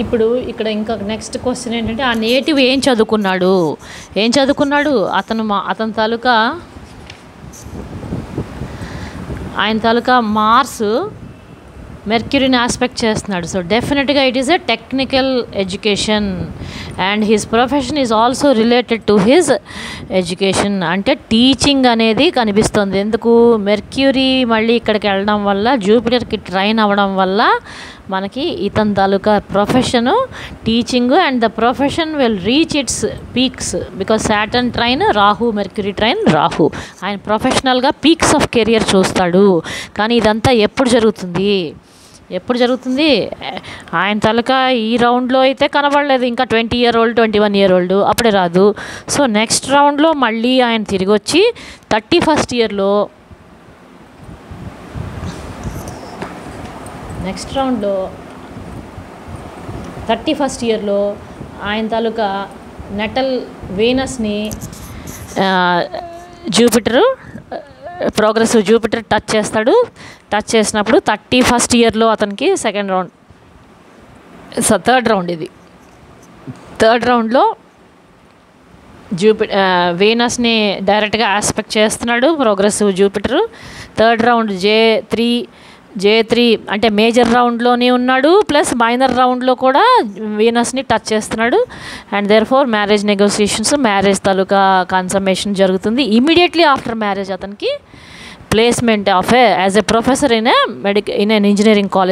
ఇప్పుడు ఇక్కడ ఇంకా నెక్స్ట్ క్వశ్చన్ ఏంటంటే ఆ నేటివ్ ఏం చదువుకున్నాడు, అతని తాలూకా ఆయన తాలూకా మార్స్ మెర్క్యూరీని ఆస్పెక్ట్ చేస్తున్నాడు. సో డెఫినెట్గా it is a technical education and his profession is also related to his education. అంటే టీచింగ్ అనేది కనిపిస్తుంది. ఎందుకు మెర్క్యూరీ మళ్ళీ ఇక్కడికి వెళ్ళడం వల్ల, జూపిటర్కి ట్రైన్ అవ్వడం వల్ల మనకి ఇతని తాలూకా profession teaching and the profession will reach its peaks because Saturn trine Rahu, Mercury trine Rahu. ఆయన ప్రొఫెషనల్గా పీక్స్ ఆఫ్ కెరియర్ చూస్తాడు. కానీ ఇదంతా ఎప్పుడు జరుగుతుంది? ఆయన తాలూకా ఈ రౌండ్లో అయితే కనబడలేదు. ఇంకా 20 year old 21 year old అప్పుడే రాదు. సో నెక్స్ట్ రౌండ్లో మళ్ళీ ఆయన తిరిగి వచ్చి 31st yearలో ఆయన తాలూకా నెటల్ వీనస్ని జూపిటరు ప్రోగ్రెసివ్ జూపిటర్ టచ్ చేసినప్పుడు 31st yearలో అతనికి థర్డ్ రౌండ్లో వీనస్ని డైరెక్ట్గా ఆస్పెక్ట్ చేస్తున్నాడు progressive Jupiter. Third round J3 అంటే మేజర్ రౌండ్లోనే ఉన్నాడు, ప్లస్ మైనర్ రౌండ్లో కూడా వీనస్ని టచ్ చేస్తున్నాడు. And there for marriage negotiations, marriage తాలూకా కన్సమ్మేషన్ జరుగుతుంది. ఇమీడియట్లీ ఆఫ్టర్ మ్యారేజ్ అతనికి placement as a professor in an engineering college